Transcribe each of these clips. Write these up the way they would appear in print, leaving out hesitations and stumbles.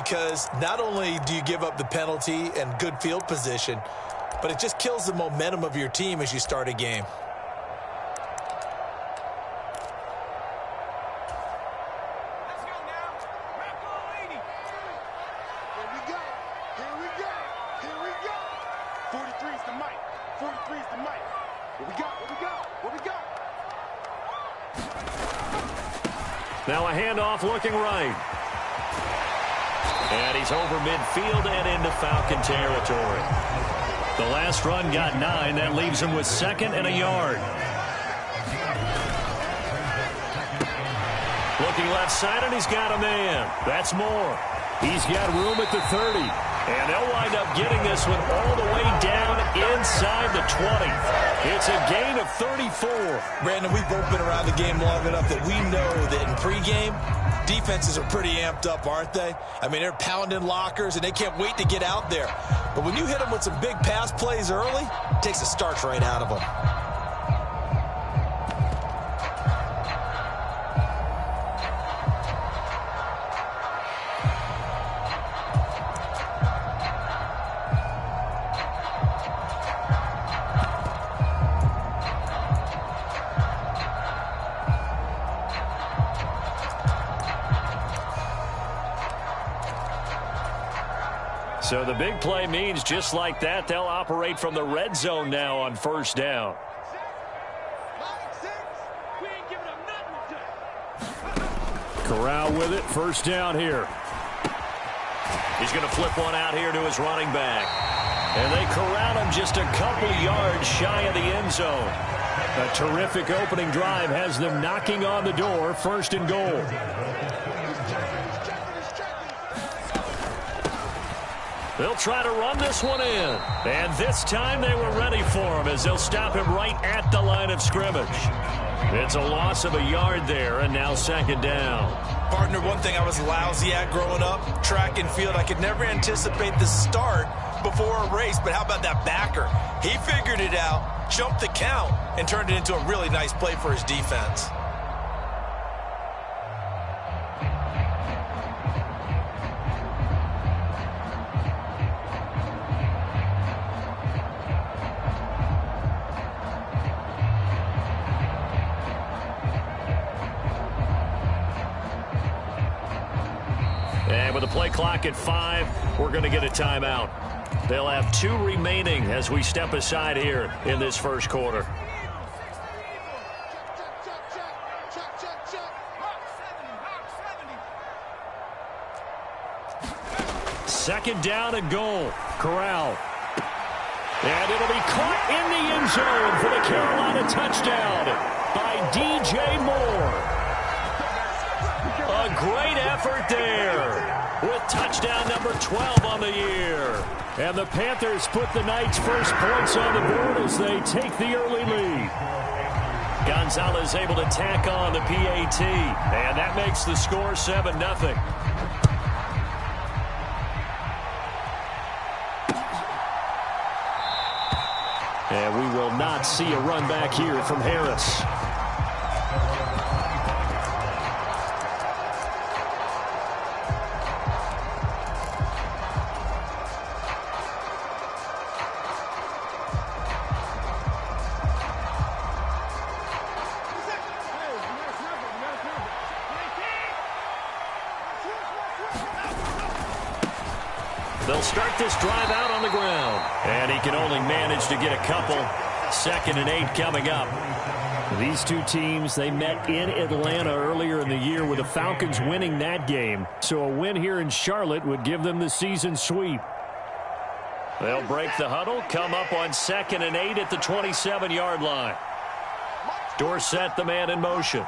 because not only do you give up the penalty and good field position, but it just kills the momentum of your team as you start a game. Now a handoff looking right. And he's over midfield and into Falcon territory. The last run got 9. That leaves him with 2nd and a yard. Looking left side, and he's got a man. That's more. He's got room at the 30. And they'll wind up getting this one all the way down inside the 20. It's a gain of 34. Brandon, we've both been around the game long enough that we know that in pregame, defenses are pretty amped up, aren't they? I mean, they're pounding lockers, and they can't wait to get out there. But when you hit them with some big pass plays early, it takes the starch right out of them. So the big play means just like that, they'll operate from the red zone now on 1st down. Corral with it, 1st down here. He's going to flip one out here to his running back. And they corral him just a couple yards shy of the end zone. A terrific opening drive has them knocking on the door, 1st and goal. They'll try to run this one in. And this time they were ready for him as they'll stop him right at the line of scrimmage. It's a loss of a yard there, and now 2nd down. Partner, one thing I was lousy at growing up, track and field. I could never anticipate the start before a race, but how about that backer? He figured it out, jumped the count, and turned it into a really nice play for his defense. And with the play clock at 5, we're going to get a timeout. They'll have 2 remaining as we step aside here in this 1st quarter. Second down and goal. Corral. And it'll be caught in the end zone for the Carolina touchdown by DJ Moore. A great effort there with touchdown number 12 on the year. And the Panthers put the Knights' first points on the board as they take the early lead. Gonzalez able to tack on the PAT, and that makes the score 7-0. And we will not see a run back here from Harris. They'll start this drive out on the ground. And he can only manage to get a couple. 2nd and 8 coming up. These two teams, they met in Atlanta earlier in the year with the Falcons winning that game. So a win here in Charlotte would give them the season sweep. They'll break the huddle, come up on 2nd and 8 at the 27-yard line. Dorsett, the man in motion.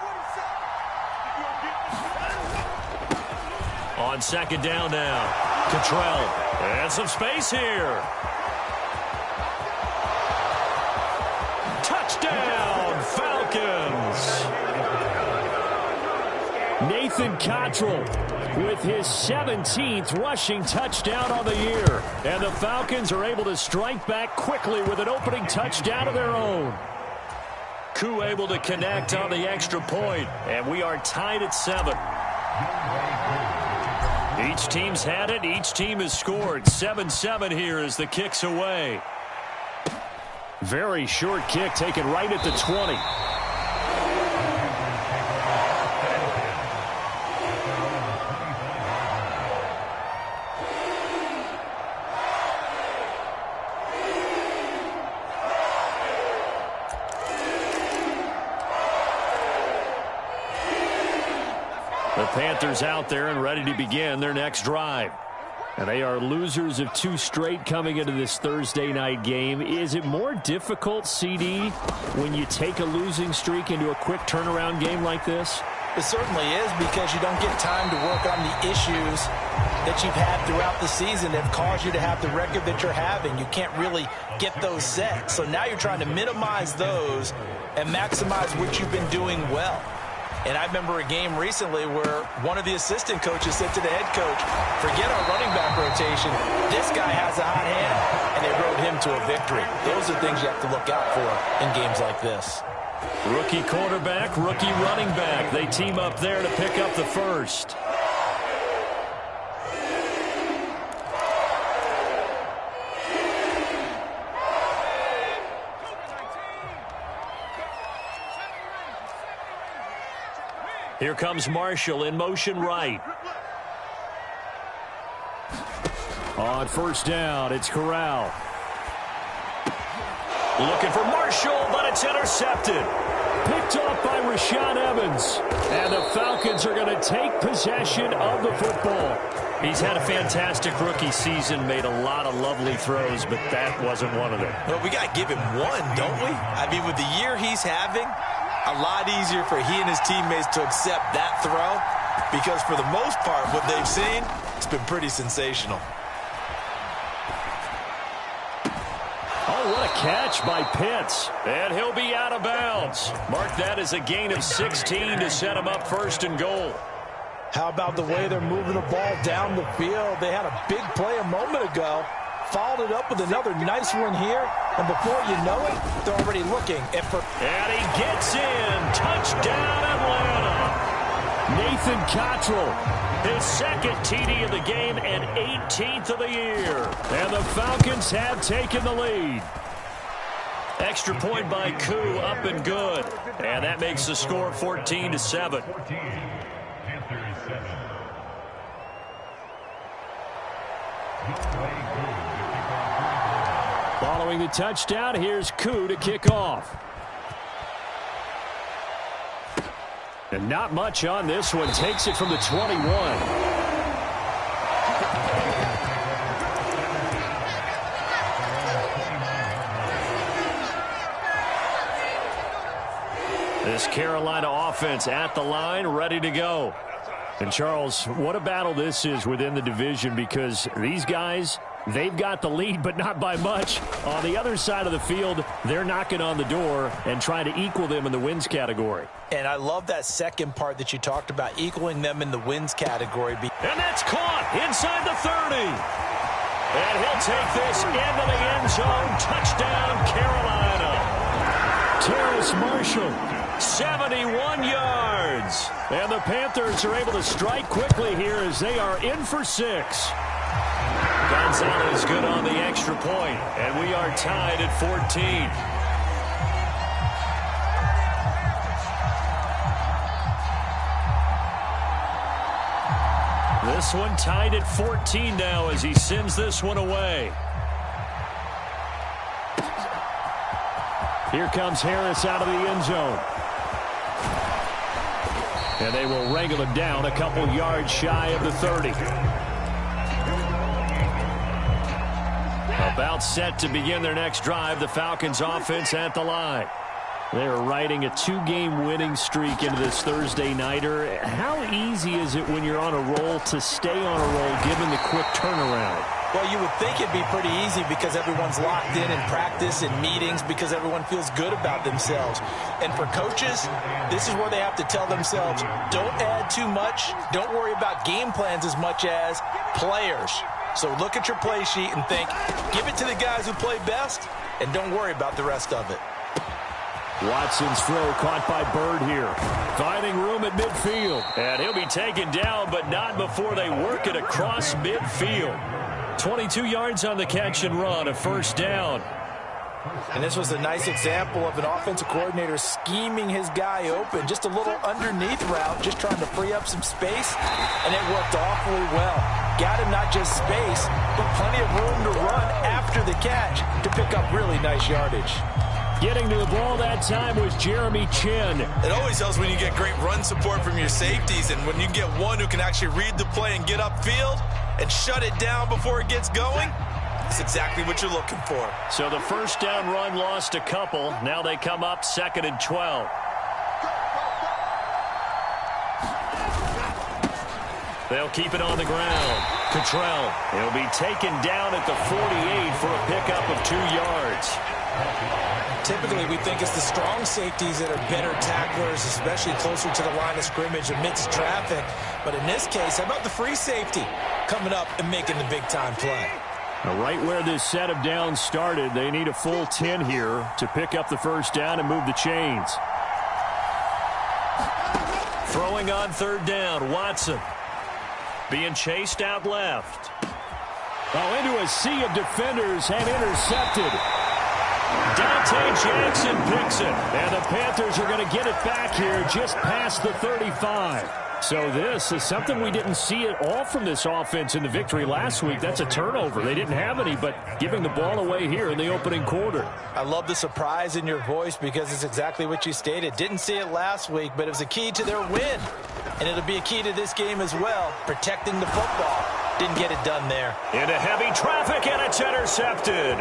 On 2nd down now. Cottrell, and some space here. Touchdown, Falcons. Nathan Cottrell with his 17th rushing touchdown on the year. And the Falcons are able to strike back quickly with an opening touchdown of their own. Koo able to connect on the extra point, and we are tied at 7. Each team's had it. Each team has scored. 7-7 here as the kick's away. Very short kick taken right at the 20. The Panthers out there and ready to begin their next drive. And they are losers of 2 straight coming into this Thursday night game. Is it more difficult, CD, when you take a losing streak into a quick turnaround game like this? It certainly is, because you don't get time to work on the issues that you've had throughout the season that have caused you to have the record that you're having. You can't really get those set. So now you're trying to minimize those and maximize what you've been doing well. And I remember a game recently where one of the assistant coaches said to the head coach, forget our running back rotation. This guy has a hot hand, and they rode him to a victory. Those are things you have to look out for in games like this. Rookie quarterback, rookie running back. They team up there to pick up the first. Here comes Marshall in motion right. On first down, it's Corral. Looking for Marshall, but it's intercepted. Picked off by Rashaan Evans. And the Falcons are going to take possession of the football. He's had a fantastic rookie season, made a lot of lovely throws, but that wasn't one of them. Well, we got to give him one, don't we? I mean, with the year he's having, a lot easier for he and his teammates to accept that throw, because for the most part, what they've seen, it's been pretty sensational. Oh, what a catch by Pitts. And he'll be out of bounds. Mark that as a gain of 16 to set him up first and goal. How about the way they're moving the ball down the field? They had a big play a moment ago, followed it up with another nice one here, and before you know it, they're already looking at and he gets in. Touchdown, Atlanta. Nathan Cottrell, his second TD of the game and 18th of the year. And the Falcons have taken the lead. Extra point by Koo, up and good. And that makes the score 14-7. Following the touchdown, here's Koo to kick off. And not much on this one. Takes it from the 21. This Carolina offense at the line, ready to go. And, Charles, what a battle this is within the division, because these guys, they've got the lead, but not by much. On the other side of the field, they're knocking on the door and trying to equal them in the wins category. And I love that second part that you talked about, equaling them in the wins category. And that's caught inside the 30. And he'll take this into the end zone. Touchdown, Carolina. Terrace Marshall, 71 yards. And the Panthers are able to strike quickly here as they are in for 6. Gonzalez good on the extra point, and we are tied at 14. This one tied at 14 now as he sends this one away. Here comes Harris out of the end zone. And they will wrangle him down a couple yards shy of the 30. About set to begin their next drive, the Falcons offense at the line. They are riding a 2-game winning streak into this Thursday nighter. How easy is it when you're on a roll to stay on a roll given the quick turnaround? Well, you would think it'd be pretty easy because everyone's locked in practice and meetings, because everyone feels good about themselves. And for coaches, this is where they have to tell themselves, don't add too much. Don't worry about game plans as much as players. So look at your play sheet and think, give it to the guys who play best, and don't worry about the rest of it. Watson's throw caught by Bird here. Finding room at midfield. And he'll be taken down, but not before they work it across midfield. 22 yards on the catch and run, a first down. And this was a nice example of an offensive coordinator scheming his guy open. Just a little underneath route, just trying to free up some space, and it worked awfully well. Got him not just space, but plenty of room to run after the catch to pick up really nice yardage. Getting to the ball that time was Jeremy Chin. It always helps when you get great run support from your safeties, and when you get one who can actually read the play and get upfield and shut it down before it gets going, that's exactly what you're looking for. So the first down run lost a couple. Now they come up 2nd and 12. They'll keep it on the ground. Cottrell. He'll be taken down at the 48 for a pickup of 2 yards. Typically, we think it's the strong safeties that are better tacklers, especially closer to the line of scrimmage amidst traffic. But in this case, how about the free safety coming up and making the big-time play? Right where this set of downs started, they need a full 10 here to pick up the first down and move the chains. Throwing on 3rd down, Watson. Being chased out left. Oh, into a sea of defenders and intercepted. Dante Jackson picks it. And the Panthers are going to get it back here just past the 35. So this is something we didn't see at all from this offense in the victory last week. That's a turnover. They didn't have any, but giving the ball away here in the opening quarter. I love the surprise in your voice because it's exactly what you stated. Didn't see it last week, but it was a key to their win. And it'll be a key to this game as well, protecting the football. Didn't get it done there. Into heavy traffic, and it's intercepted.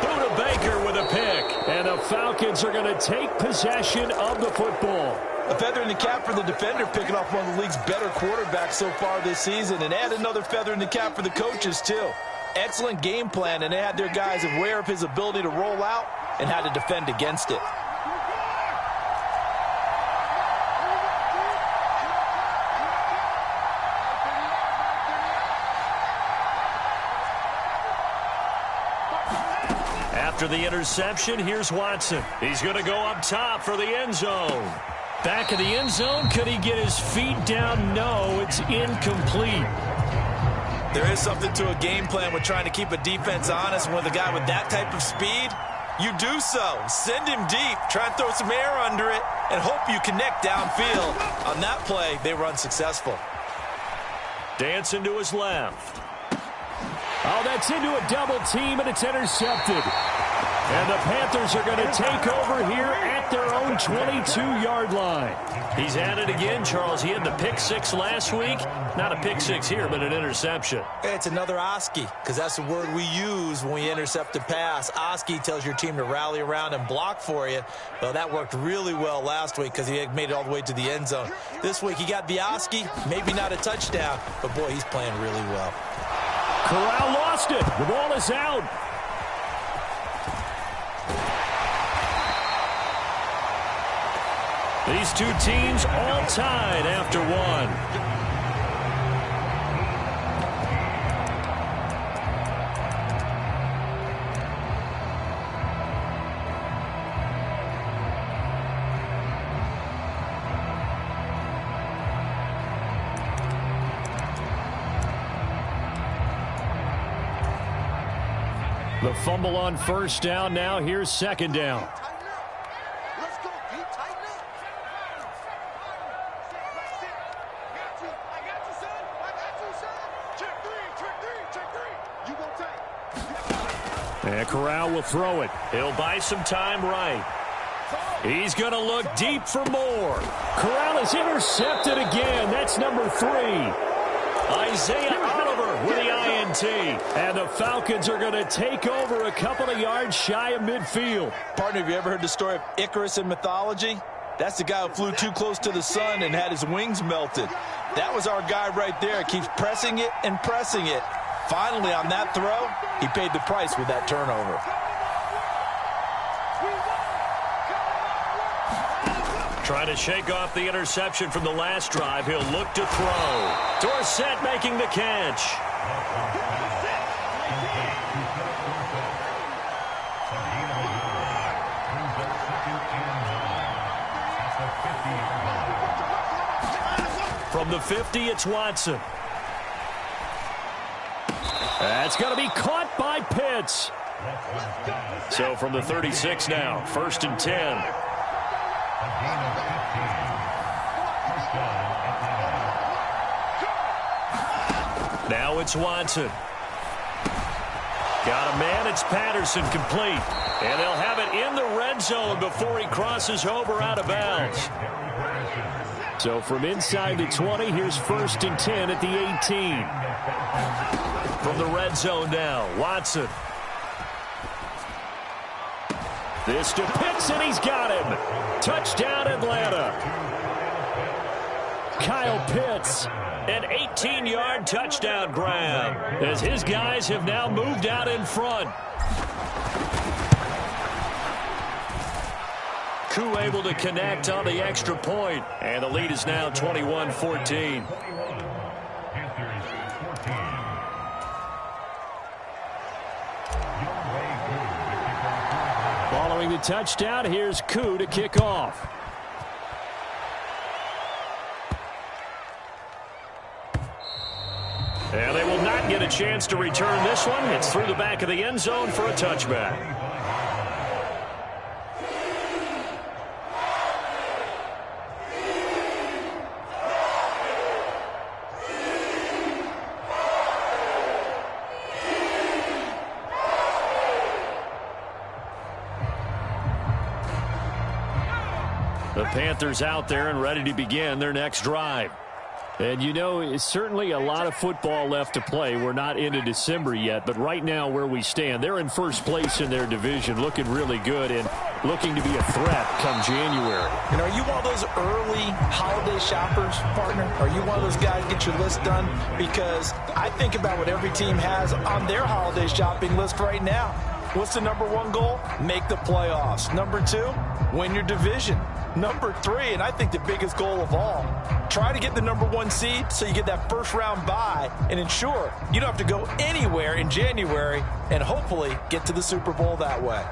Buda Baker with a pick. And the Falcons are going to take possession of the football. A feather in the cap for the defender, picking off one of the league's better quarterbacks so far this season. And add another feather in the cap for the coaches, too. Excellent game plan, and they had their guys aware of his ability to roll out and how to defend against it. After the interception, here's Watson. He's going to go up top for the end zone. Back of the end zone, could he get his feet down? No, it's incomplete. There is something to a game plan with trying to keep a defense honest. And with a guy with that type of speed, you do so. Send him deep, try and throw some air under it, and hope you connect downfield. On that play, they were unsuccessful. Dancing to his left. Oh, that's into a double team, and it's intercepted. And the Panthers are going to take over here at their own 22-yard line. He's at it again, Charles. He had the pick six last week. Not a pick six here, but an interception. It's another Oski, because that's the word we use when we intercept a pass. Oski tells your team to rally around and block for you. Well, that worked really well last week because he had made it all the way to the end zone. This week he got the Oski, maybe not a touchdown, but boy, he's playing really well. Corral lost it. The ball is out. These two teams all tied after one. The fumble on first down. Now here's second down. And Corral will throw it. He'll buy some time right. He's going to look deep for more. Corral is intercepted again. That's number 3. Isaiah Oliver with the INT. And the Falcons are going to take over a couple of yards shy of midfield. Partner, have you ever heard the story of Icarus in mythology? That's the guy who flew too close to the sun and had his wings melted. That was our guy right there. Keeps pressing it and pressing it. Finally, on that throw, he paid the price with that turnover. Trying to shake off the interception from the last drive. He'll look to throw. Dorsett making the catch. From the 50, it's Watson. That's going to be caught by Pitts. So from the 36 now, 1st and 10. Now it's Watson. Got a man, it's Patterson, complete. And they'll have it in the red zone before he crosses over out of bounds. So from inside the 20, here's 1st and 10 at the 18. From the red zone now, Watson. This to Pitts, and he's got him. Touchdown, Atlanta. Kyle Pitts, an 18-yard touchdown grab, as his guys have now moved out in front. Koo able to connect on the extra point, and the lead is now 21-14. Following the touchdown, here's Koo to kick off. And they will not get a chance to return this one. It's through the back of the end zone for a touchback. The Panthers out there and ready to begin their next drive. And, you know, it's certainly a lot of football left to play. We're not into December yet, but right now where we stand, they're in first place in their division, looking really good and looking to be a threat come January. And are you one of those early holiday shoppers, partner? Are you one of those guys get your list done? Because I think about what every team has on their holiday shopping list right now. What's the #1 goal? Make the playoffs. #2, win your division. #3, and I think the biggest goal of all, try to get the #1 seed so you get that first-round bye and ensure you don't have to go anywhere in January and hopefully get to the Super Bowl that way.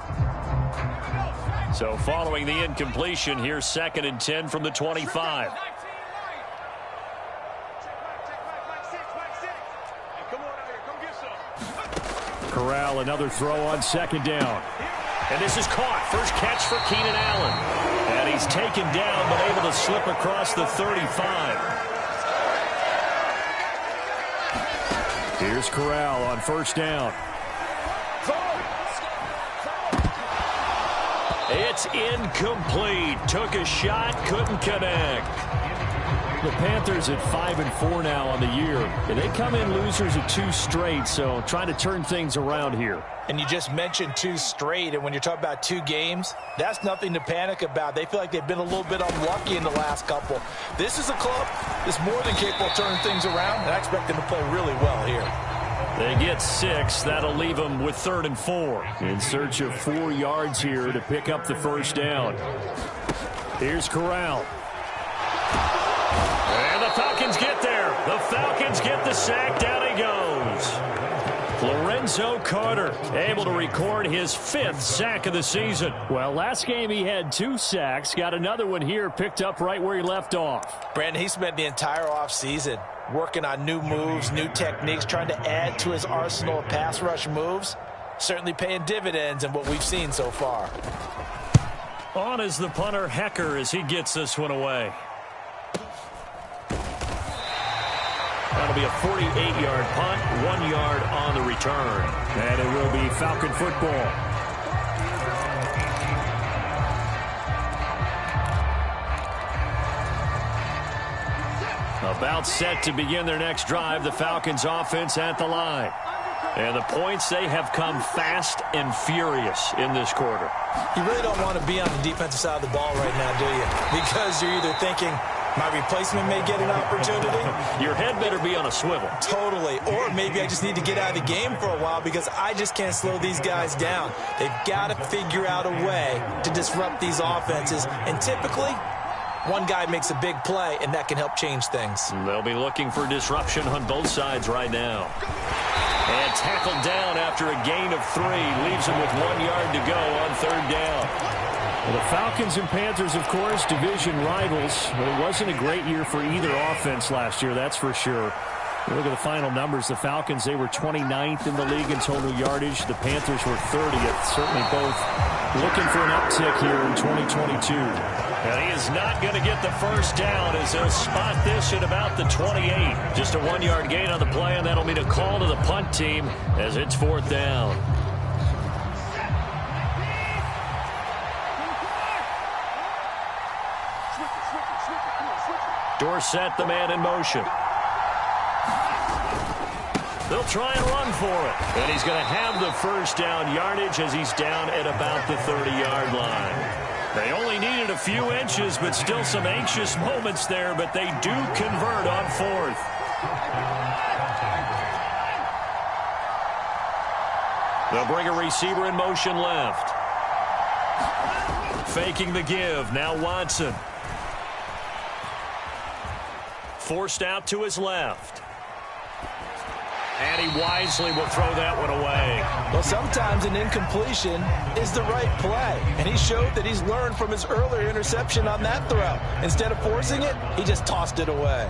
So following the incompletion, here's 2nd and 10 from the 25. Corral, another throw on 2nd down. And this is caught. First catch for Keenan Allen. And he's taken down, but able to slip across the 35. Here's Corral on 1st down. It's incomplete. Took a shot, couldn't connect. The Panthers at 5-4 now on the year. And they come in losers of 2 straight, so trying to turn things around here. And you just mentioned 2 straight, and when you're talking about 2 games, that's nothing to panic about. They feel like they've been a little bit unlucky in the last couple. This is a club that's more than capable of turning things around, and I expect them to play really well here. They get 6. That'll leave them with 3rd and 4. In search of 4 yards here to pick up the first down. Here's Corral. And the Falcons get there. The Falcons get the sack. Down he goes. Lorenzo Carter able to record his 5th sack of the season. Well, last game he had 2 sacks. Got another one here picked up right where he left off. Brandon, he spent the entire offseason working on new moves, new techniques, trying to add to his arsenal of pass rush moves. Certainly paying dividends in what we've seen so far. On is the punter, Hecker, as he gets this one away. That'll be a 48-yard punt, 1 yard on the return. And it will be Falcon football. About set to begin their next drive, the Falcons offense at the line. And the points, they have come fast and furious in this quarter. You really don't want to be on the defensive side of the ball right now, do you? Because you're either thinking, my replacement may get an opportunity. Your head better be on a swivel. Totally. Or maybe I just need to get out of the game for a while because I just can't slow these guys down. They've got to figure out a way to disrupt these offenses. And typically, one guy makes a big play, and that can help change things. They'll be looking for disruption on both sides right now. And tackled down after a gain of 3. Leaves him with 1 yard to go on 3rd down. Well, the Falcons and Panthers, of course, division rivals. But it wasn't a great year for either offense last year, that's for sure. You look at the final numbers. The Falcons, they were 29th in the league in total yardage. The Panthers were 30th. Certainly both looking for an uptick here in 2022. And he is not going to get the first down as he'll spot this at about the 28. Just a 1-yard gain on the play, and that'll mean a call to the punt team as it's 4th down. Dorsett, the man in motion. They'll try and run for it. And he's going to have the first down yardage as he's down at about the 30-yard line. They only needed a few inches, but still some anxious moments there, but they do convert on 4th. They'll bring a receiver in motion left. Faking the give. Now Watson. Forced out to his left. And he wisely will throw that one away. Well, sometimes an incompletion is the right play. And he showed that he's learned from his earlier interception on that throw. Instead of forcing it, he just tossed it away.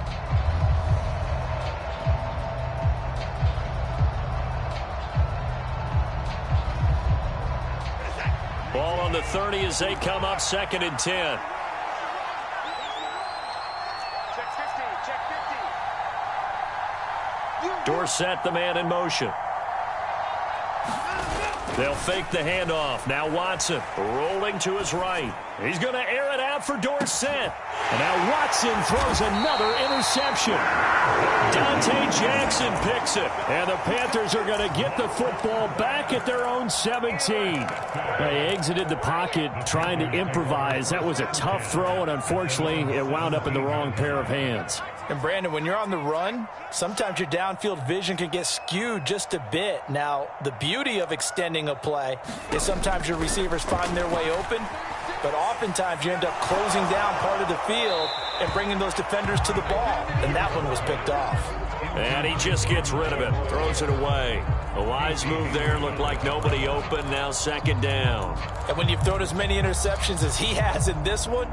Ball on the 30 as they come up 2nd and 10. Dorsett, the man in motion. They'll fake the handoff. Now Watson rolling to his right. He's going to air it out for Dorsett. And now Watson throws another interception. Dante Jackson picks it. And the Panthers are going to get the football back at their own 17. They exited the pocket trying to improvise. That was a tough throw, and unfortunately, it wound up in the wrong pair of hands. And Brandon, when you're on the run, sometimes your downfield vision can get skewed just a bit. Now, the beauty of extending a play is sometimes your receivers find their way open, but oftentimes you end up closing down part of the field and bringing those defenders to the ball. And that one was picked off. And he just gets rid of it, throws it away. A wise move there, looked like nobody open, now 2nd down. And when you've thrown as many interceptions as he has in this one,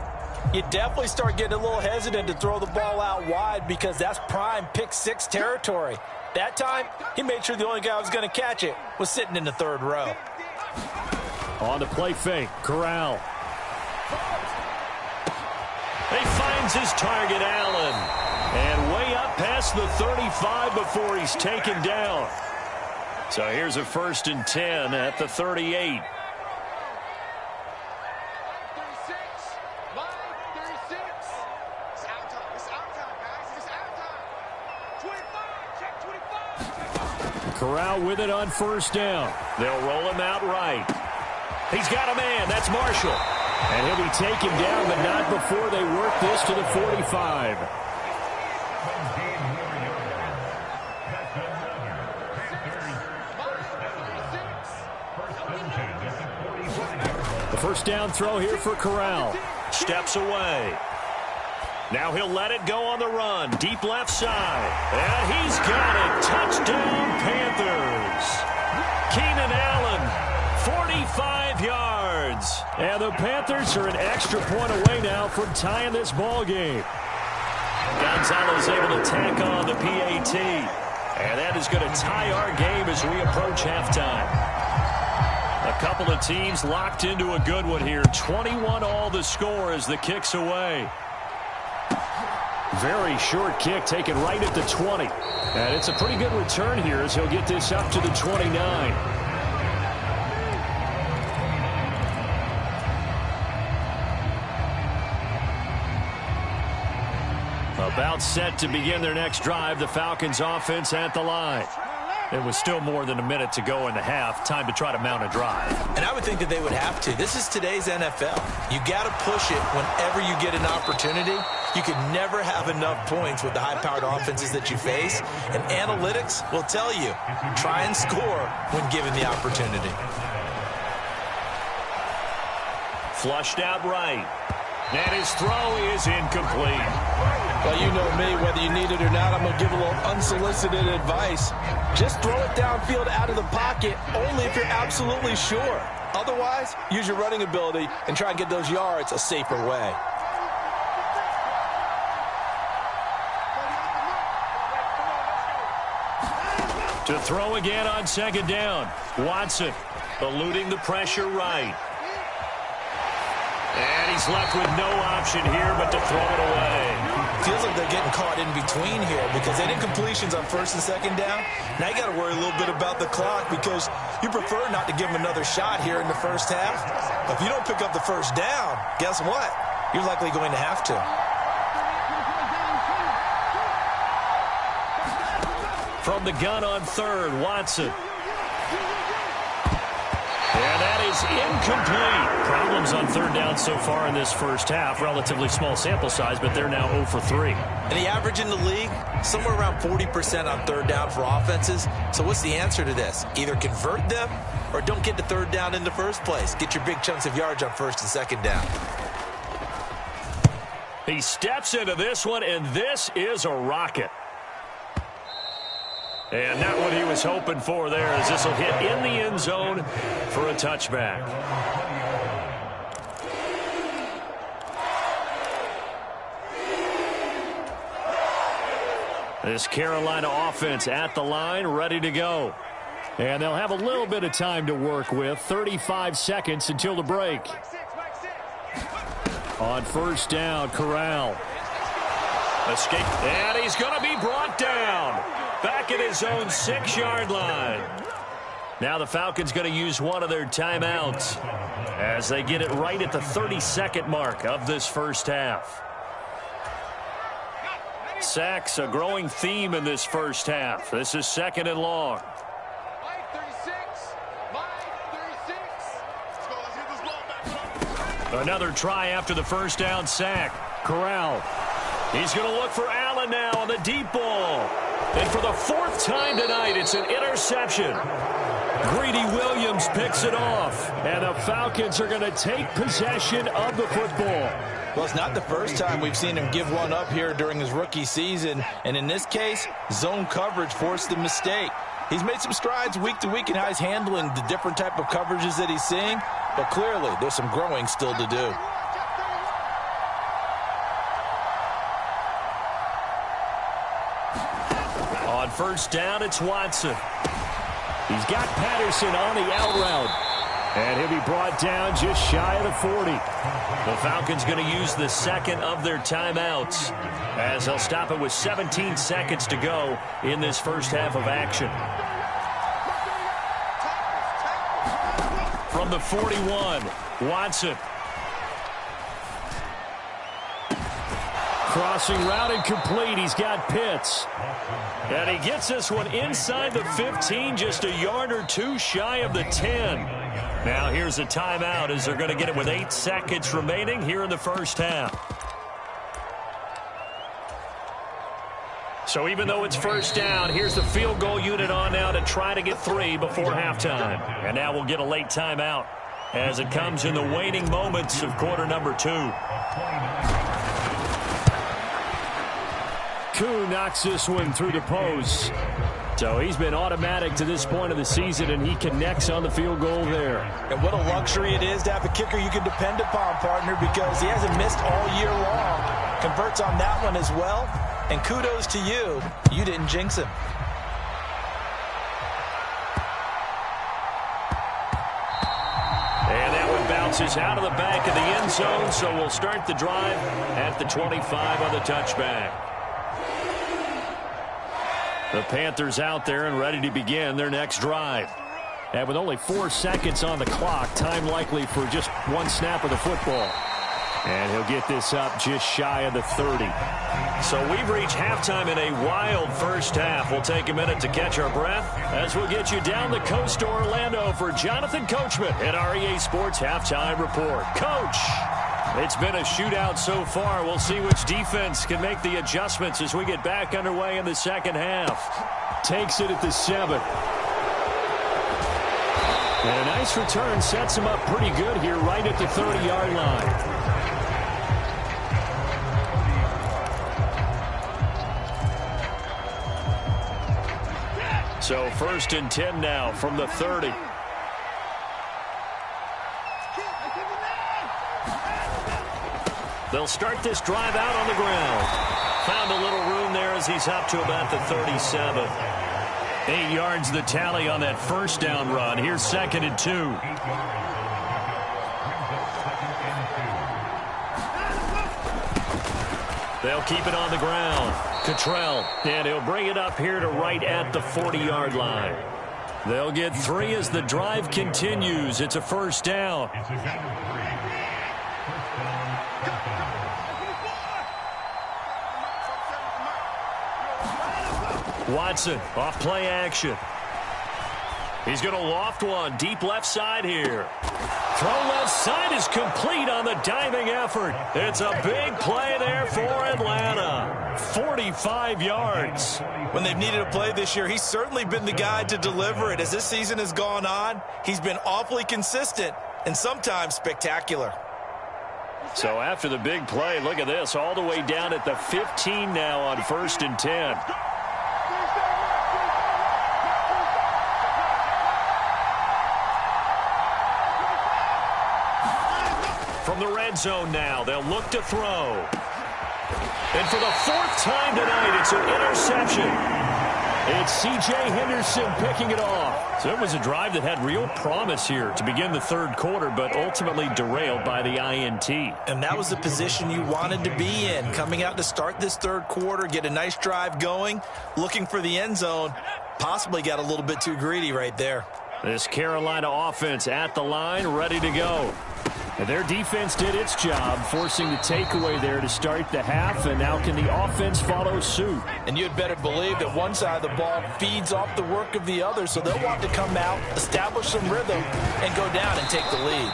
you definitely start getting a little hesitant to throw the ball out wide because that's prime pick-6 territory. That time, he made sure the only guy who was going to catch it was sitting in the 3rd row. On the play fake, Corral. He finds his target, Allen. And way up past the 35 before he's taken down. So here's a 1st and 10 at the 38. Corral with it on 1st down. They'll roll him out right. He's got a man. That's Marshall. And he'll be taken down, but not before they work this to the 45. The 1st down throw here for Corral. Steps away. Now he'll let it go on the run. Deep left side. And he's got it. Touchdown, Panthers. Keenan Allen, 45 yards. And the Panthers are an extra point away now from tying this ball game. Gonzalez able to tack on the PAT. And that is going to tie our game as we approach halftime. A couple of teams locked into a good one here. 21 all the score as the kick's away. Very short kick taken right at the 20. And it's a pretty good return here as he'll get this up to the 29. About set to begin their next drive. The Falcons offense at the line. It was still more than a minute to go in the half. Time to try to mount a drive. And I would think that they would have to. This is today's NFL. You got to push it whenever you get an opportunity. You can never have enough points with the high-powered offenses that you face. And analytics will tell you, try and score when given the opportunity. Flushed out right. And his throw is incomplete. Well, you know me, whether you need it or not, I'm going to give a little unsolicited advice. Just throw it downfield out of the pocket, only if you're absolutely sure. Otherwise, use your running ability and try and get those yards a safer way. To throw again on second down. Watson eluding the pressure right. And he's left with no option here but to throw it away. Feels like they're getting caught in between here because they did completions on first and second down. Now you got to worry a little bit about the clock because you prefer not to give them another shot here in the first half. If you don't pick up the first down, guess what? You're likely going to have to. From the gun on third, Watson. And that is incomplete. Problems on third down so far in this first half. Relatively small sample size, but they're now 0 for 3. And the average in the league, somewhere around 40% on third down for offenses. So what's the answer to this? Either convert them or don't get to third down in the first place. Get your big chunks of yards on first and second down. He steps into this one, and this is a rocket. And not what he was hoping for there, as this will hit in the end zone for a touchback. This Carolina offense at the line, ready to go. And they'll have a little bit of time to work with, 35 seconds until the break. On first down, Corral. Escape, and he's going to be brought down. Back at his own 6-yard line. Now the Falcons going to use one of their timeouts as they get it right at the 32nd mark of this first half. Sacks, a growing theme in this first half. This is second and long. Another try after the first down sack. Corral. He's going to look for Allen now on the deep ball. And for the fourth time tonight, it's an interception. Greedy Williams picks it off. And the Falcons are going to take possession of the football. Well, it's not the first time we've seen him give one up here during his rookie season. And in this case, zone coverage forced the mistake. He's made some strides week to week in how he's handling the different type of coverages that he's seeing. But clearly, there's some growing still to do. On first down, it's Watson. He's got Patterson on the out route. And he'll be brought down just shy of the 40. The Falcons going to use the second of their timeouts as they'll stop it with 17 seconds to go in this first half of action. From the 41, Watson. Crossing route incomplete. He's got Pitts. And he gets this one inside the 15, just a yard or two shy of the 10. Now here's a timeout as they're going to get it with 8 seconds remaining here in the first half. So even though it's first down, here's the field goal unit on now to try to get 3 before halftime. And now we'll get a late timeout as it comes in the waning moments of quarter number 2. Koo knocks this one through the post. So he's been automatic to this point of the season, and he connects on the field goal there. And what a luxury it is to have a kicker you can depend upon, partner, because he hasn't missed all year long. Converts on that one as well. And kudos to you. You didn't jinx him. And that one bounces out of the back of the end zone, so we'll start the drive at the 25 on the touchback. The Panthers out there and ready to begin their next drive. And with only 4 seconds on the clock, time likely for just one snap of the football. And he'll get this up just shy of the 30. So we've reached halftime in a wild first half. We'll take a minute to catch our breath as we'll get you down the coast to Orlando for Jonathan Coachman at our EA Sports Halftime Report. Coach, it's been a shootout so far. We'll see which defense can make the adjustments as we get back underway in the second half. Takes it at the 7. And a nice return sets him up pretty good here right at the 30-yard line. So 1st and 10 now from the 30. They'll start this drive out on the ground. Found a little room there as he's up to about the 37. 8 yards the tally on that first down run. Here's 2nd and 2. They'll keep it on the ground. Cottrell, and he'll bring it up here to right at the 40-yard line. They'll get 3 as the drive continues. It's a 1st down. Watson, off play action. He's going to loft one, deep left side here. Throw left side is complete on the diving effort. It's a big play there for Atlanta. 45 yards. When they've needed a play this year, he's certainly been the guy to deliver it. As this season has gone on, he's been awfully consistent and sometimes spectacular. So after the big play, look at this, all the way down at the 15 now on 1st and 10. From the red zone now, they'll look to throw. And for the 4th time tonight, it's an interception. It's C.J. Henderson picking it off. So it was a drive that had real promise here to begin the 3rd quarter, but ultimately derailed by the INT. And that was the position you wanted to be in. Coming out to start this 3rd quarter, get a nice drive going, looking for the end zone. Possibly got a little bit too greedy right there. This Carolina offense at the line, ready to go. And their defense did its job, forcing the takeaway there to start the half, and now can the offense follow suit? And you'd better believe that one side of the ball feeds off the work of the other, so they'll want to come out, establish some rhythm, and go down and take the lead.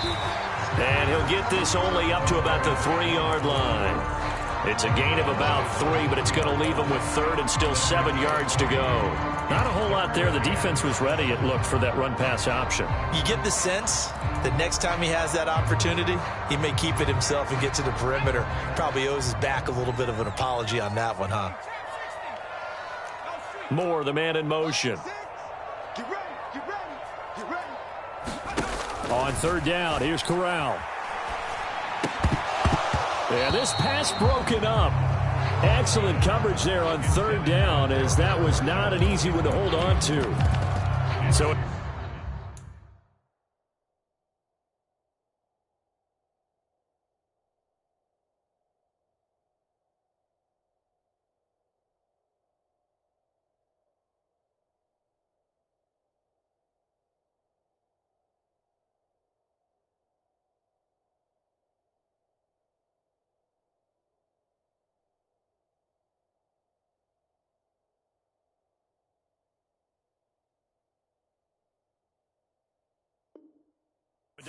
And he'll get this only up to about the 3-yard line. It's a gain of about 3, but it's going to leave him with 3rd and still 7 yards to go. Not a whole lot there. The defense was ready, it looked, for that run-pass option. You get the sense that next time he has that opportunity, he may keep it himself and get to the perimeter. Probably owes his back a little bit of an apology on that one, huh? Moore, the man in motion. On 3rd down, here's Corral. And this pass broken up. Excellent coverage there on 3rd down, as that was not an easy one to hold on to. So it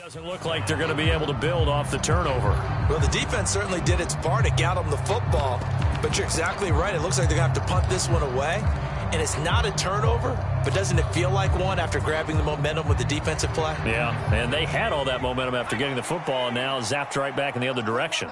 doesn't look like they're going to be able to build off the turnover. Well, the defense certainly did its part to get them the football, but you're exactly right. It looks like they're going to have to punt this one away, and it's not a turnover, but doesn't it feel like one after grabbing the momentum with the defensive play? Yeah, and they had all that momentum after getting the football, and now zapped right back in the other direction.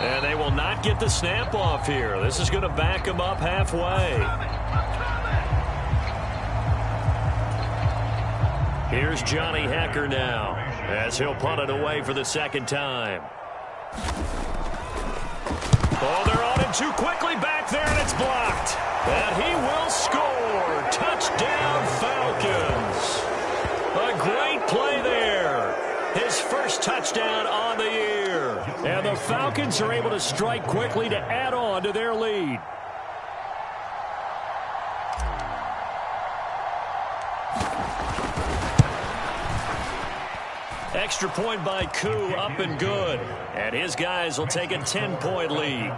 And they will not get the snap off here. This is going to back them up halfway. Here's Johnny Hacker now, as he'll punt it away for the 2nd time. Oh, they're on him too quickly back there, and it's blocked. And he will score. Touchdown, Falcons. A great play there. His first touchdown on the year. And the Falcons are able to strike quickly to add on to their lead. Extra point by Koo, up and good. And his guys will take a 10-point lead.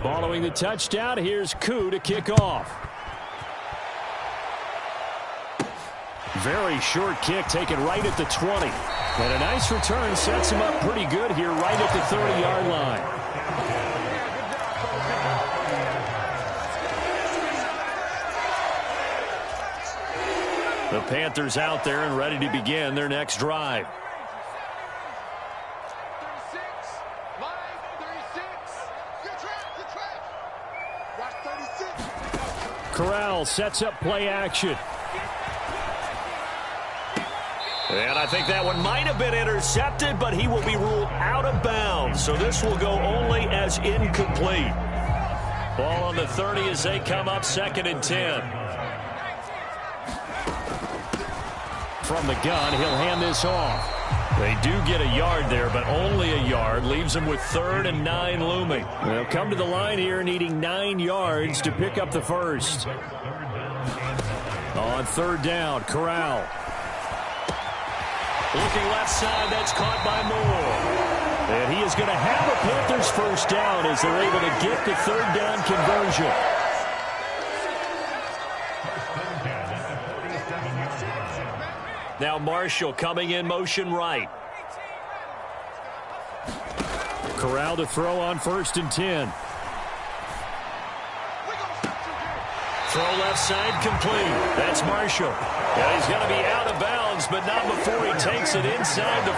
Following the touchdown, here's Koo to kick off. Very short kick taken right at the 20. And a nice return sets him up pretty good here right at the 30-yard line. The Panthers out there and ready to begin their next drive. Corral sets up play action. And I think that one might have been intercepted, but he will be ruled out of bounds. So this will go only as incomplete. Ball on the 30 as they come up 2nd and 10. From the gun, he'll hand this off. They do get a yard there, but only a yard. Leaves them with 3rd and 9 looming. They'll come to the line here needing 9 yards to pick up the first. On 3rd down, Corral. Looking left side, that's caught by Moore. And he is going to have a Panthers first down as they're able to get the 3rd down conversion. Now Marshall coming in motion right. Corral to throw on 1st and 10. Throw left side complete. That's Marshall. And he's going to be out of bounds, but not before he takes it inside the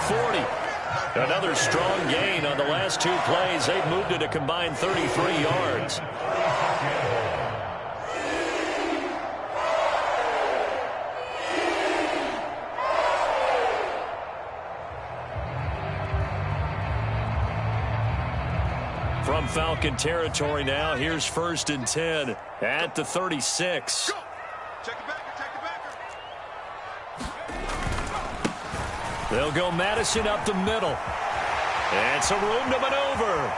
40. Another strong gain on the last 2 plays. They've moved it a combined 33 yards. From Falcon territory now, here's 1st and 10 at the 36. Go. Check the backer, check the backer. They'll go Madison up the middle. And some room to maneuver.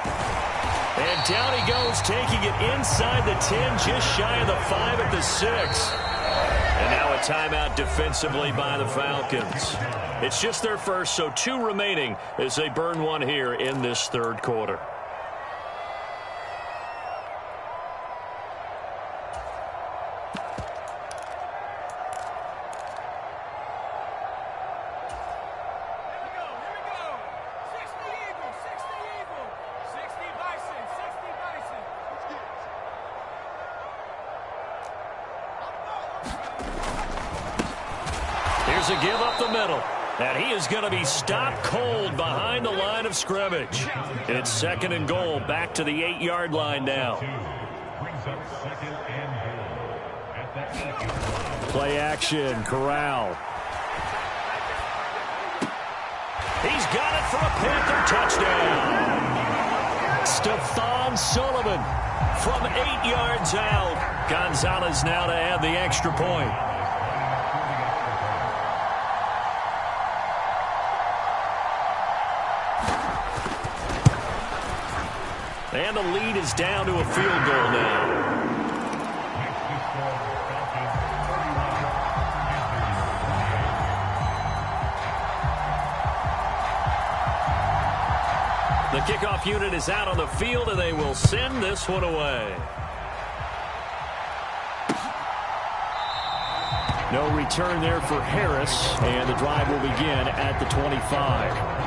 And down he goes, taking it inside the 10, just shy of the 5 at the 6. And now a timeout defensively by the Falcons. It's just their first, so 2 remaining as they burn one here in this 3rd quarter. A give up the middle, and he is going to be stopped cold behind the line of scrimmage. It's 2nd and goal, back to the 8-yard line now. Play action, Corral. He's got it for a Panther touchdown. Stephon Sullivan from 8 yards out. Gonzalez now to add the extra point. And the lead is down to a field goal now. The kickoff unit is out on the field, and they will send this one away. No return there for Harris, and the drive will begin at the 25.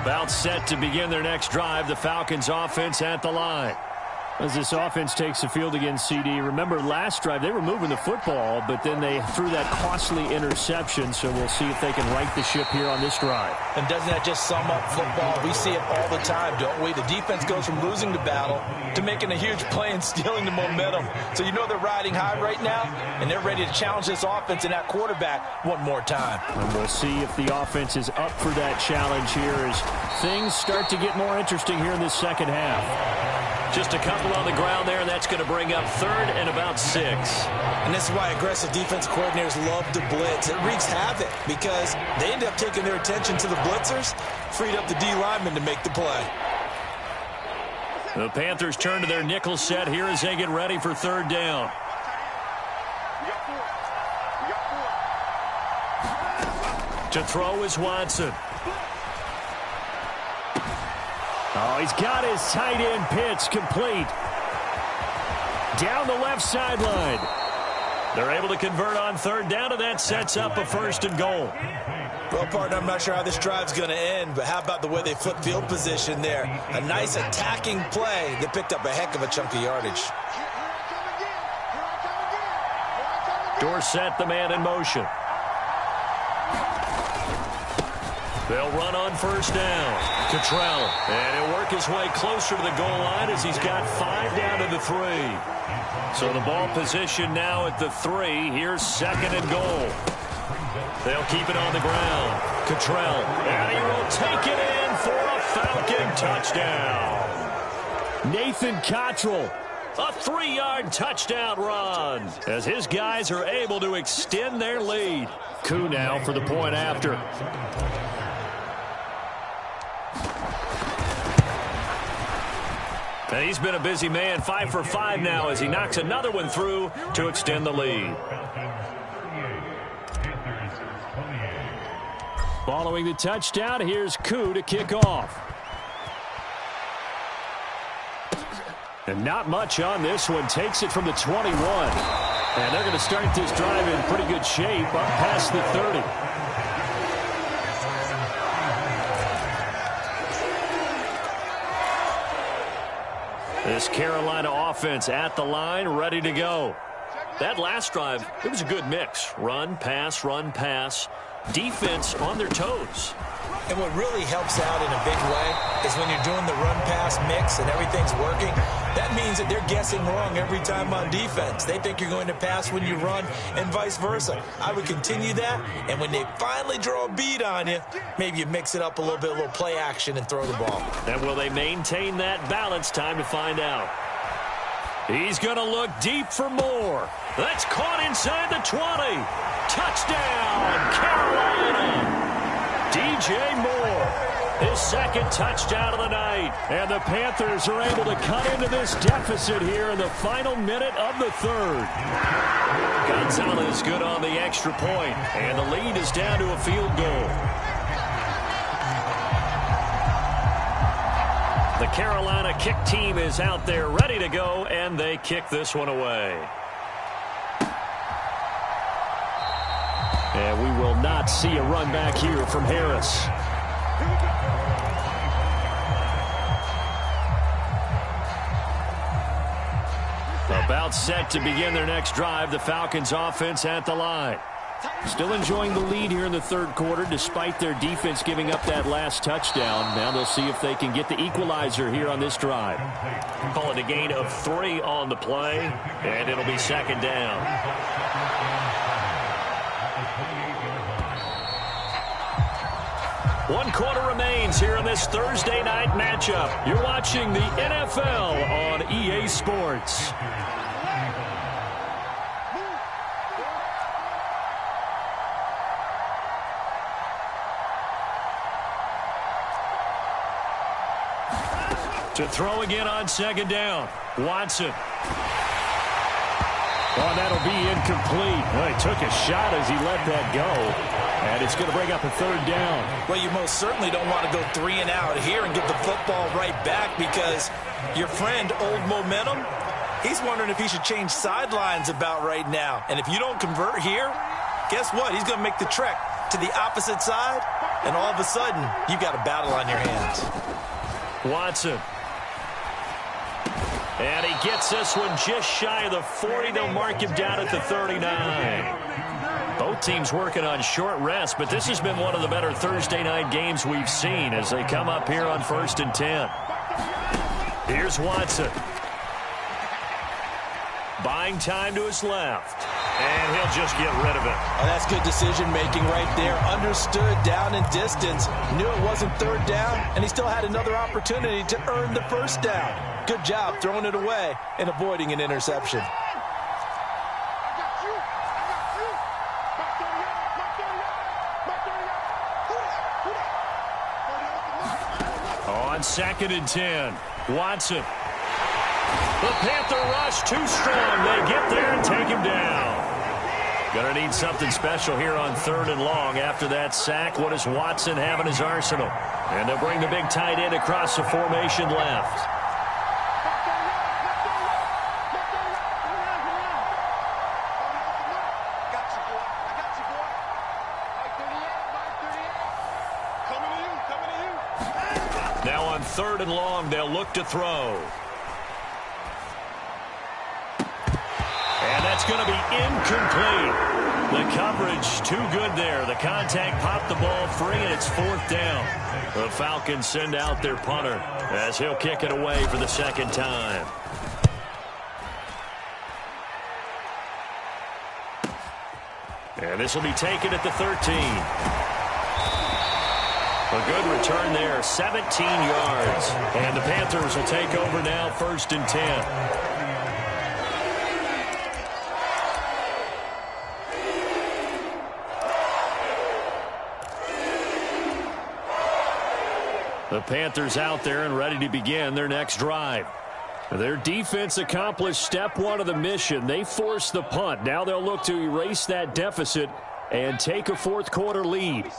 About set to begin their next drive, the Falcons offense at the line. As this offense takes the field against CD, remember last drive they were moving the football, but then they threw that costly interception, so we'll see if they can right the ship here on this drive. And doesn't that just sum up football? We see it all the time, don't we? The defense goes from losing the battle to making a huge play and stealing the momentum. So you know they're riding high right now, and they're ready to challenge this offense and that quarterback one more time. And we'll see if the offense is up for that challenge here as things start to get more interesting here in this second half. Just a couple on the ground there, and that's going to bring up 3rd and about 6. And this is why aggressive defensive coordinators love to blitz. It wreaks havoc because they end up taking their attention to the blitzers, freed up the D lineman to make the play. The Panthers turn to their nickel set here as they get ready for third down. To throw is Watson. Oh, he's got his tight end pitch complete. Down the left sideline. They're able to convert on third down, and that sets up a 1st and goal. Well, partner, I'm not sure how this drive's going to end, but how about the way they flip field position there? A nice attacking play that picked up a heck of a chunk of yardage. Dorsett, the man in motion. They'll run on 1st down. Cottrell, and he'll work his way closer to the goal line as he's got 5 down to the 3. So the ball position now at the 3. Here's 2nd and goal. They'll keep it on the ground. Cottrell, and he will take it in for a Falcon touchdown. Nathan Cottrell, a 3-yard touchdown run as his guys are able to extend their lead. Koo now for the point after. And he's been a busy man, 5 for 5 now as he knocks another one through to extend the lead. Following the touchdown, here's Koo to kick off. And not much on this one. Takes it from the 21. And they're going to start this drive in pretty good shape up past the 30. This Carolina offense at the line, ready to go. That last drive, it was a good mix. Run, pass, defense on their toes. And what really helps out in a big way is when you're doing the run-pass mix and everything's working, that means that they're guessing wrong every time on defense. They think you're going to pass when you run and vice versa. I would continue that, and when they finally draw a beat on you, maybe you mix it up a little bit, a little play action, and throw the ball. And will they maintain that balance? Time to find out. He's going to look deep for more. That's caught inside the 20. Touchdown, Carolina. DJ Moore, his 2nd touchdown of the night. And the Panthers are able to cut into this deficit here in the final minute of the 3rd. Gonzalez good on the extra point, and the lead is down to a field goal. The Carolina kick team is out there ready to go, and they kick this one away. And we will not see a run back here from Harris. About set to begin their next drive, the Falcons offense at the line. Still enjoying the lead here in the 3rd quarter despite their defense giving up that last touchdown. Now they'll see if they can get the equalizer here on this drive. Call it a gain of 3 on the play, and it'll be 2nd down. One quarter remains here in this Thursday night matchup. You're watching the NFL on EA Sports. To throw again on 2nd down. Watson. Oh, that'll be incomplete. Well, he took a shot as he let that go. And it's going to bring up a 3rd down. Well, you most certainly don't want to go 3 and out here and get the football right back because your friend, Old Momentum, he's wondering if he should change sidelines about right now. And if you don't convert here, guess what? He's going to make the trek to the opposite side, and all of a sudden, you've got a battle on your hands. Watson. And he gets this one just shy of the 40. They'll mark him down at the 39. Both teams working on short rest, but this has been one of the better Thursday night games we've seen as they come up here on 1st and 10. Here's Watson. Buying time to his left. And he'll just get rid of it. Oh, that's good decision-making right there. Understood down and distance. Knew it wasn't 3rd down, and he still had another opportunity to earn the 1st down. Good job throwing it away and avoiding an interception. On 2nd and 10, Watson. The Panther rush too strong. They get there and take him down. Going to need something special here on 3rd and long. After that sack, what does Watson have in his arsenal? And they'll bring the big tight end across the formation left. Now on 3rd and long, they'll look to throw. And that's going to be incomplete. The coverage too good there. The contact popped the ball free, and it's 4th down. The Falcons send out their punter as he'll kick it away for the 2nd time. And this will be taken at the 13. A good return there, 17 yards. And the Panthers will take over now, 1st and 10. The Panthers out there and ready to begin their next drive. Their defense accomplished step 1 of the mission. They forced the punt. Now they'll look to erase that deficit and take a 4th quarter lead.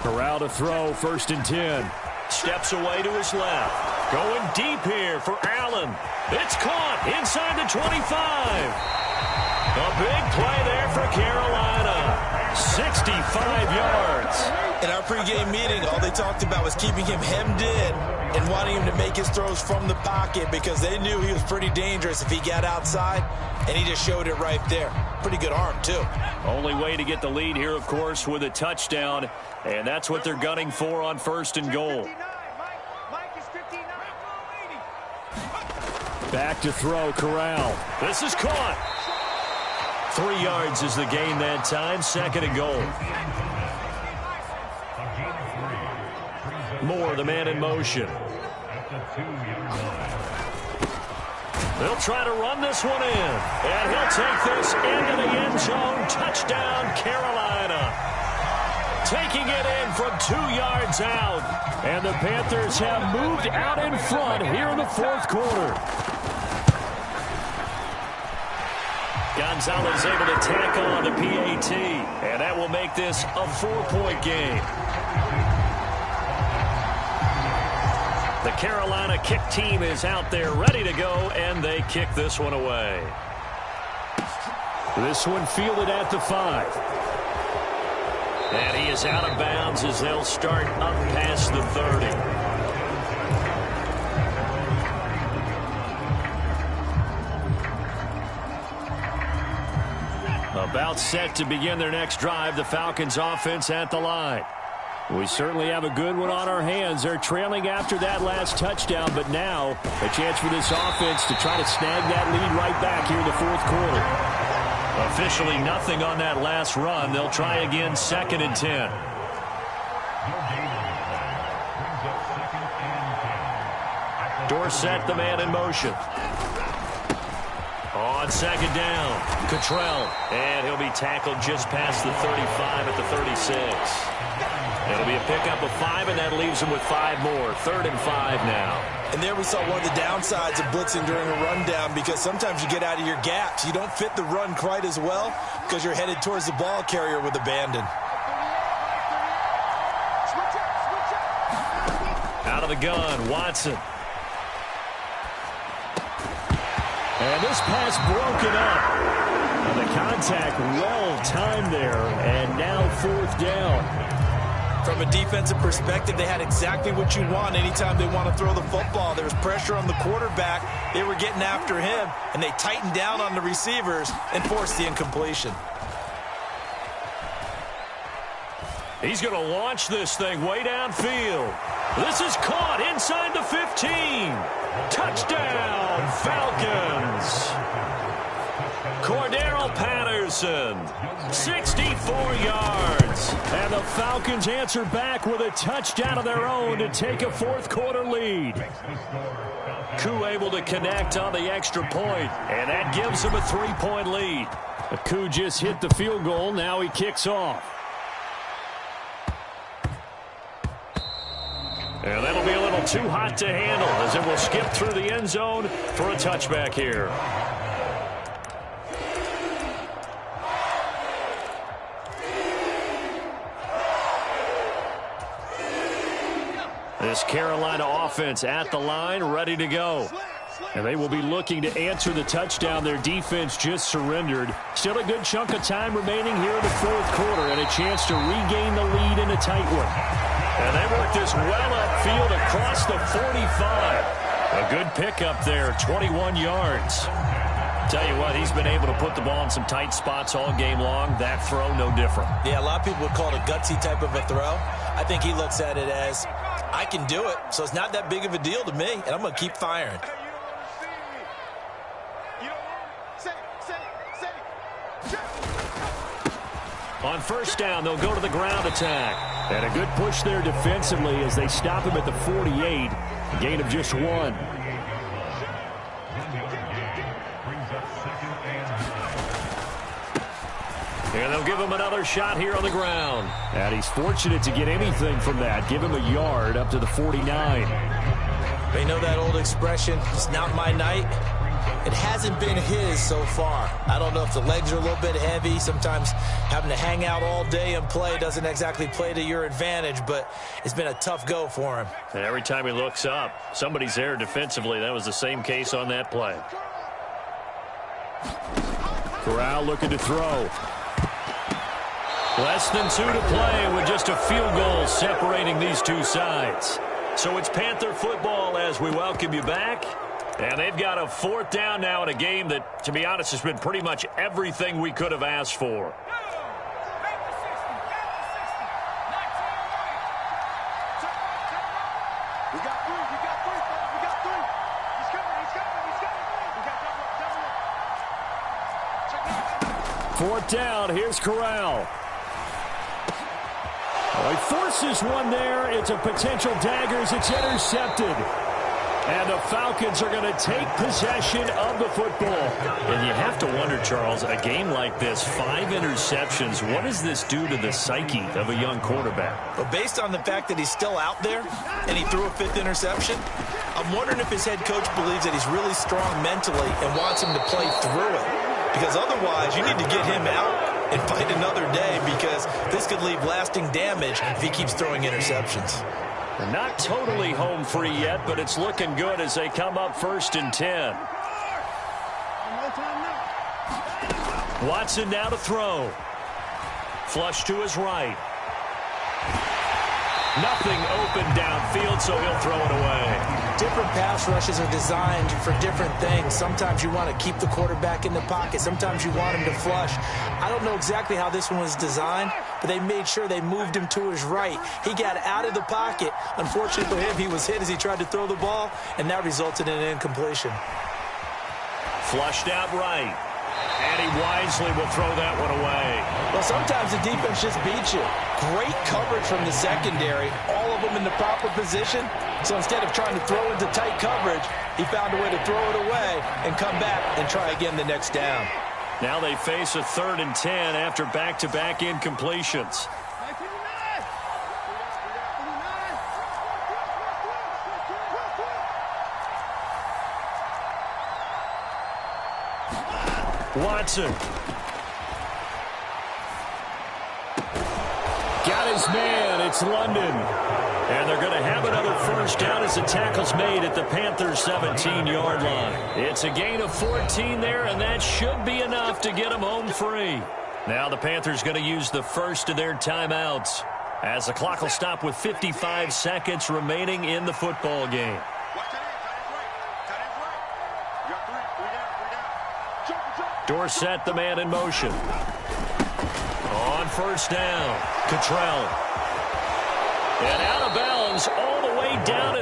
Corral to throw, 1st and 10. Steps away to his left. Going deep here for Allen. It's caught inside the 25. A big play there for Carolina. 65 yards. In our pregame meeting, all they talked about was keeping him hemmed in and wanting him to make his throws from the pocket because they knew he was pretty dangerous if he got outside, and he just showed it right there. Pretty good arm, too. Only way to get the lead here, of course, with a touchdown, and that's what they're gunning for on 1st and goal. Back to throw, Corral. This is caught. 3 yards is the gain that time, 2nd and goal. Moore, the man in motion. They'll try to run this one in. And he'll take this into the end zone. Touchdown, Carolina. Taking it in from 2 yards out. And the Panthers have moved out in front here in the 4th quarter. Gonzalez able to tackle on the PAT. And that will make this a 4-point game. The Carolina kick team is out there ready to go, and they kick this one away. This one fielded at the 5. And he is out of bounds as they'll start up past the 30. About set to begin their next drive, the Falcons offense at the line. We certainly have a good one on our hands. They're trailing after that last touchdown, but now a chance for this offense to try to snag that lead right back here in the 4th quarter. Officially nothing on that last run. They'll try again, 2nd and 10. Dorsett, the man in motion. On 2nd down, Cottrell, and he'll be tackled just past the 35 at the 36. It'll be a pickup of 5, and that leaves him with 5 more. 3rd and 5 now. And there we saw one of the downsides of blitzing during a rundown because sometimes you get out of your gaps. You don't fit the run quite as well because you're headed towards the ball carrier with abandon. Out of the gun, Watson. And this pass broken up. And the contact well timed there, and now 4th down. From a defensive perspective, they had exactly what you want anytime they want to throw the football. There was pressure on the quarterback. They were getting after him, and they tightened down on the receivers and forced the incompletion. He's going to launch this thing way downfield. This is caught inside the 15. Touchdown, Falcons. Cordero Patterson, 64 yards. And the Falcons answer back with a touchdown of their own to take a 4th quarter lead. Koo able to connect on the extra point, and that gives him a 3-point lead. Koo just hit the field goal. Now he kicks off. And that'll be a little too hot to handle as it will skip through the end zone for a touchback here. This Carolina offense at the line, ready to go. And they will be looking to answer the touchdown their defense just surrendered. Still a good chunk of time remaining here in the fourth quarter and a chance to regain the lead in a tight one. And they work this well upfield across the 45. A good pickup there, 21 yards. Tell you what, he's been able to put the ball in some tight spots all game long. That throw, no different. Yeah, a lot of people would call it a gutsy type of a throw. I think he looks at it as, I can do it, so it's not that big of a deal to me, and I'm going to keep firing. On first down, they'll go to the ground attack. And a good push there defensively as they stop him at the 48. A gain of just 1. And they'll give him another shot here on the ground. And he's fortunate to get anything from that. Give him a yard up to the 49. They know that old expression, it's not my night. It hasn't been his so far. I don't know if the legs are a little bit heavy. Sometimes having to hang out all day and play doesn't exactly play to your advantage, but it's been a tough go for him. And every time he looks up, somebody's there defensively. That was the same case on that play. Corral looking to throw. Less than 2 to play with just a field goal separating these two sides. So it's Panther football as we welcome you back. And they've got a fourth down now in a game that, to be honest, has been pretty much everything we could have asked for. We got three. He's coming. Fourth down, here's Corral. Oh, he forces one there. It's a potential dagger as it's intercepted. And the Falcons are going to take possession of the football. And you have to wonder, Charles, a game like this, 5 interceptions, what does this do to the psyche of a young quarterback? But based on the fact that he's still out there and he threw a 5th interception, I'm wondering if his head coach believes that he's really strong mentally and wants him to play through it. Because otherwise, you need to get him out and fight another day, because this could leave lasting damage if he keeps throwing interceptions. They're not totally home free yet, but it's looking good as they come up 1st and 10. Watson now to throw. Flush to his right. Nothing open downfield, so he'll throw it away. Different pass rushes are designed for different things. Sometimes you want to keep the quarterback in the pocket. Sometimes you want him to flush. I don't know exactly how this one was designed, but they made sure they moved him to his right. He got out of the pocket. Unfortunately for him, he was hit as he tried to throw the ball, and that resulted in an incompletion. Flushed out right. And he wisely will throw that one away. Well, sometimes the defense just beats you. Great coverage from the secondary. All of them in the proper position. So instead of trying to throw into tight coverage, he found a way to throw it away and come back and try again the next down. Now they face a 3rd and 10 after back-to-back incompletions. Watson. Got his man. It's London. And they're going to have another first down as the tackle's made at the Panthers' 17-yard line. It's a gain of 14 there, and that should be enough to get them home free. Now the Panthers going to use the first of their timeouts as the clock will stop with 55 seconds remaining in the football game. Dorsett, the man in motion. On first down, Cottrell. And out of bounds all the way down